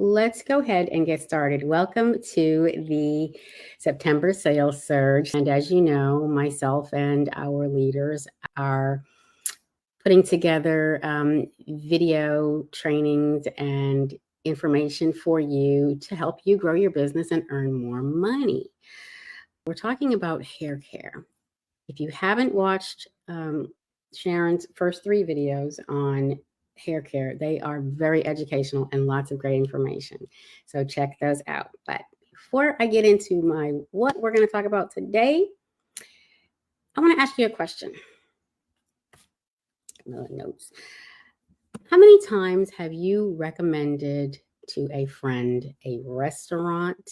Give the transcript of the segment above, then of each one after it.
let's go ahead and get started. Welcome to the September sales surge. And as you know, myself and our leaders are putting together video trainings and information for you to help you grow your business and earn more money. We're talking about hair care. If you haven't watched Sharon's first 3 videos on hair care, they are very educational and lots of great information. So check those out. But before I get into what we're going to talk about today, I want to ask you a question. Notes. How many times have you recommended to a friend a restaurant,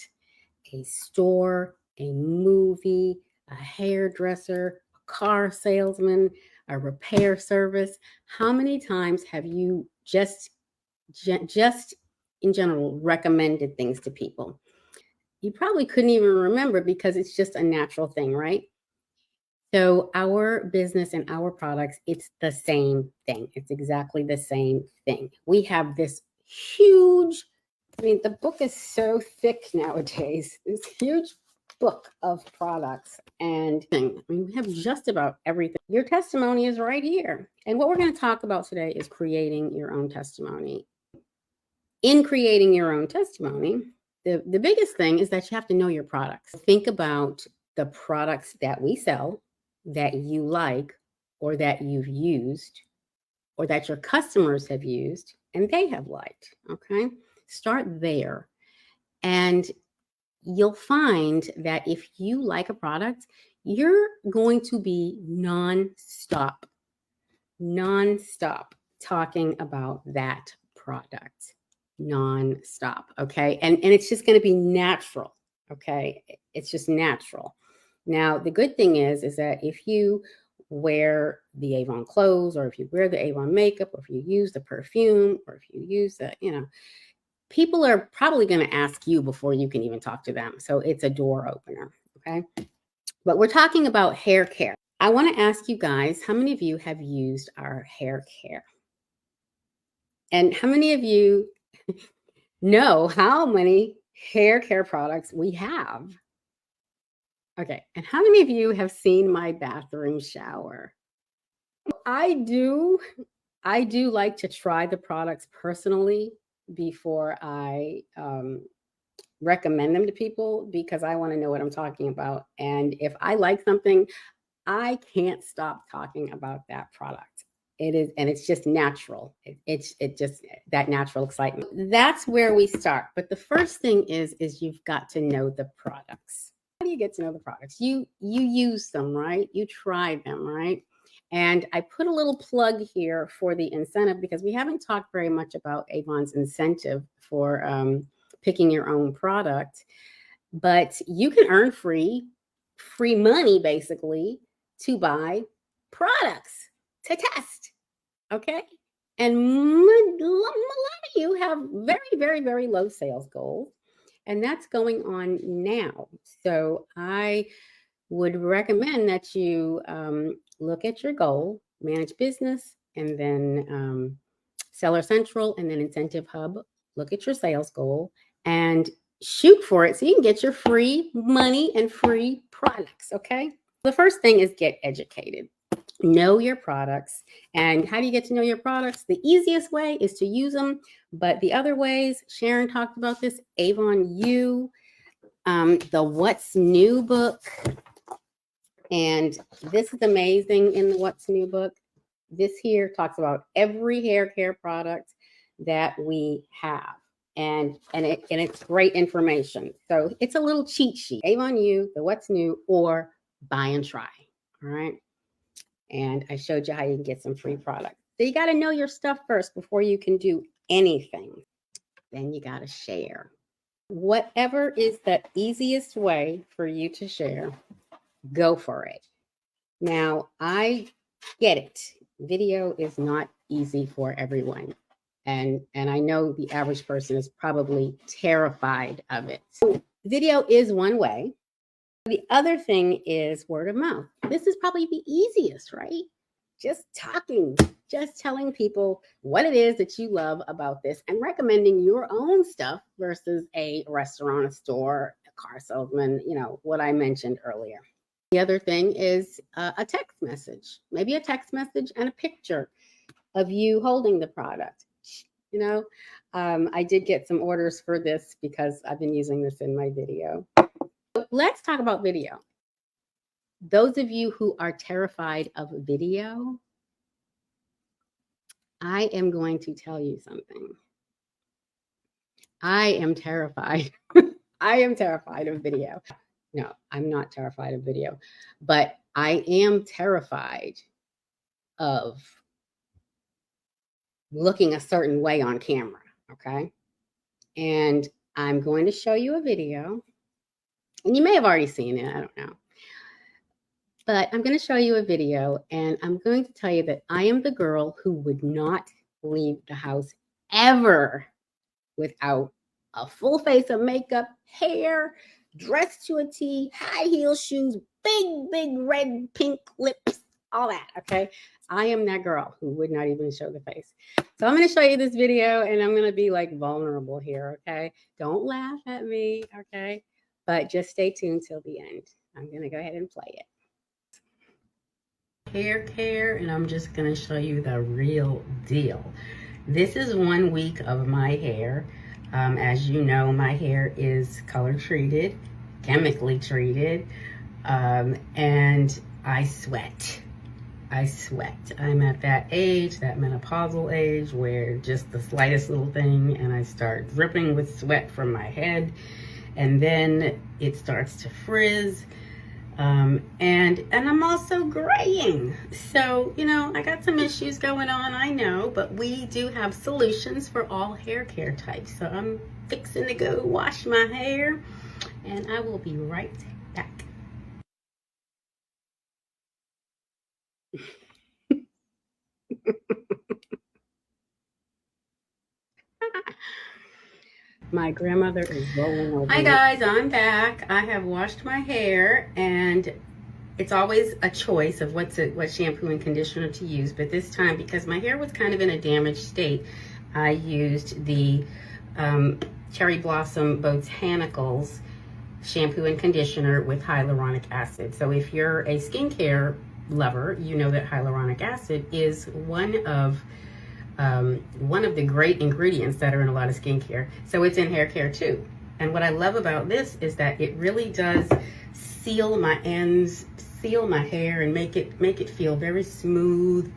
a store, a movie, a hairdresser, a car salesman, a repair service? How many times have you just in general recommended things to people? You probably couldn't even remember because it's just a natural thing, right? So our business and our products, it's the same thing. It's exactly the same thing. We have this huge, the book is so thick nowadays, this huge book of products and we have just about everything. Your testimony is right here. And what we're going to talk about today is creating your own testimony. In creating your own testimony, the biggest thing is that you have to know your products. Think about the products that we sell that you like or that you've used or that your customers have used and they have liked, okay? Start there. And you'll find that if you like a product, you're going to be nonstop talking about that product. Nonstop, okay? And it's just going to be natural, okay? It's just natural. Now, the good thing is that if you wear the Avon clothes, or if you wear the Avon makeup, or if you use the perfume, or if you use the, people are probably going to ask you before you can even talk to them. So it's a door opener, okay? But we're talking about hair care. I want to ask you guys, how many of you have used our hair care? And how many of you know how many hair care products we have? Okay, and how many of you have seen my bathroom shower? I do like to try the products personally before I recommend them to people because I want to know what I'm talking about. And if I like something, I can't stop talking about that product. It is, and it's just natural. It's just that natural excitement. That's where we start. But the first thing is you've got to know the products. How do you get to know the products? You use them, right? You try them, right? And I put a little plug here for the incentive because we haven't talked very much about Avon's incentive for picking your own product. But you can earn free money basically to buy products to test, okay? And a lot of you have very, very, very low sales goals, and that's going on now. So I would recommend that you look at your goal, manage business, and then Seller Central, and then Incentive Hub. Look at your sales goal and shoot for it so you can get your free money and free products, okay? The first thing is get educated. Know your products. And how do you get to know your products? The easiest way is to use them, but the other ways, Sharon talked about this, Avon U, the What's New book. And this is amazing in the What's New book. This here talks about every hair care product that we have. And it's great information. So it's a little cheat sheet. Avon U, the What's New, or buy and try. All right. And I showed you how you can get some free products. So you got to know your stuff first before you can do anything. Then you got to share. Whatever is the easiest way for you to share, go for it. Now, I get it. Video is not easy for everyone. And I know the average person is probably terrified of it. So video is one way. The other thing is word of mouth. This is probably the easiest, right? just talking, just telling people what it is that you love about this and recommending your own stuff versus a restaurant, a store, a car salesman, you know, what I mentioned earlier. The other thing is a text message, maybe a text message and a picture of you holding the product. You know, I did get some orders for this because I've been using this in my video. Let's talk about video. Those of you who are terrified of video, I am going to tell you something. I am terrified. I am terrified of video. No, I'm not terrified of video, but I am terrified of looking a certain way on camera, okay? And I'm going to show you a video, and you may have already seen it, I don't know. But I'm going to show you a video, and I'm going to tell you that I am the girl who would not leave the house ever without a full face of makeup, hair, dressed to a T, high heel shoes, big red, pink lips, all that, okay? I am that girl who would not even show the face. So I'm going to show you this video, and I'm going to be like vulnerable here, okay? Don't laugh at me, okay? But just stay tuned till the end. I'm going to go ahead and play it. Hair care, and I'm just going to show you the real deal. This is 1 week of my hair. As you know, my hair is color treated, chemically treated, and I sweat. I'm at that age, that menopausal age, where just the slightest little thing and I start dripping with sweat from my head, and then it starts to frizz. And I'm also graying. So, you know, I got some issues going on, I know, but we do have solutions for all hair care types. So I'm fixing to go wash my hair, and I will be right back. My grandmother is rolling over. Hi guys, I'm back. I have washed my hair, and it's always a choice of what shampoo and conditioner to use, but this time, because my hair was kind of in a damaged state, I used the Cherry Blossom Botanicals shampoo and conditioner with hyaluronic acid. So if you're a skincare lover, you know that hyaluronic acid is one of the great ingredients that are in a lot of skincare. So it's in hair care too. And what I love about this is that it really does seal my ends, seal my hair, and make it feel very smooth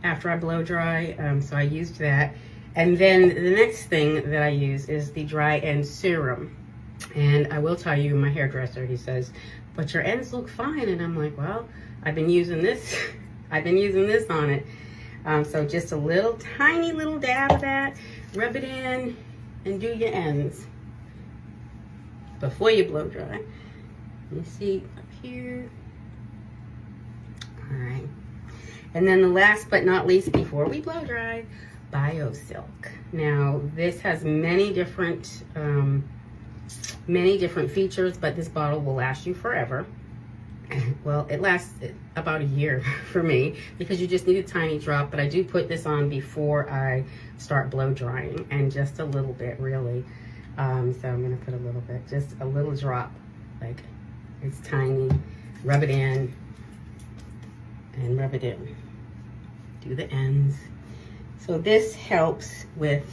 after I blow dry. So I used that. And then the next thing that I use is the dry end serum. And I will tell you, my hairdresser, he says, but your ends look fine. And I'm like, well, I've been using this on it. So just a little tiny little dab of that, rub it in, and do your ends before you blow dry. You see up here. All right. And then the last but not least, before we blow dry, BioSilk. Now this has many different features, but this bottle will last you forever. Well, it lasts about a year for me, because you just need a tiny drop, but I do put this on before I start blow drying, and just a little bit, really. So I'm gonna put a little bit, just a little drop, like it's tiny. Rub it in and rub it in. Do the ends. So this helps with,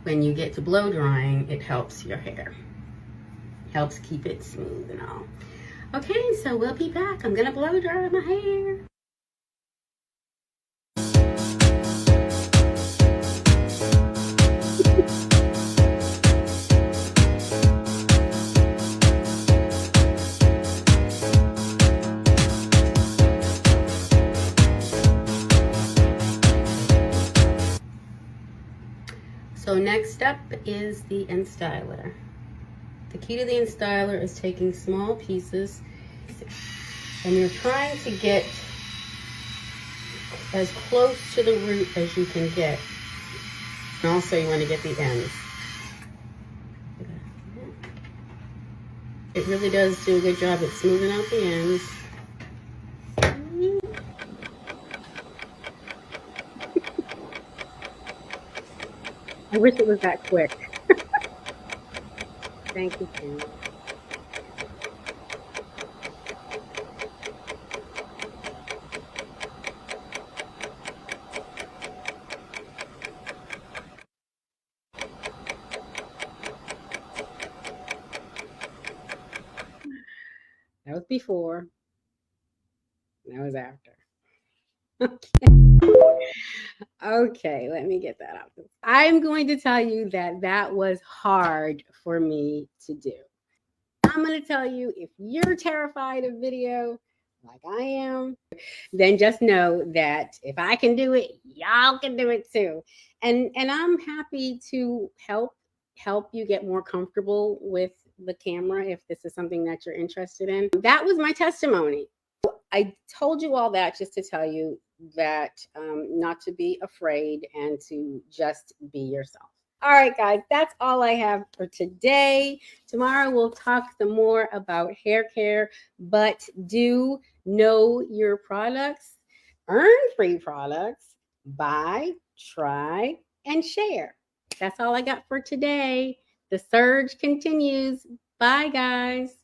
when you get to blow drying, it helps your hair. Helps keep it smooth and all. Okay, so we'll be back. I'm gonna blow dry my hair. So next up is the Installer. The key to the Installer is taking small pieces, and you're trying to get as close to the root as you can get. And also you want to get the ends. It really does do a good job at smoothing out the ends. I wish it was that quick. Thank you, Kim. That was before. That was after. Okay, let me get that out. I'm going to tell you that that was hard for me to do. I'm going to tell you, if you're terrified of video like I am, then just know that if I can do it, y'all can do it too. And I'm happy to help you get more comfortable with the camera if this is something that you're interested in. That was my testimony. I told you all that just to tell you that not to be afraid and to just be yourself. All right, guys, that's all I have for today. Tomorrow we'll talk some more about hair care, but do know your products, earn free products, buy, try, and share. That's all I got for today. The surge continues. Bye, guys.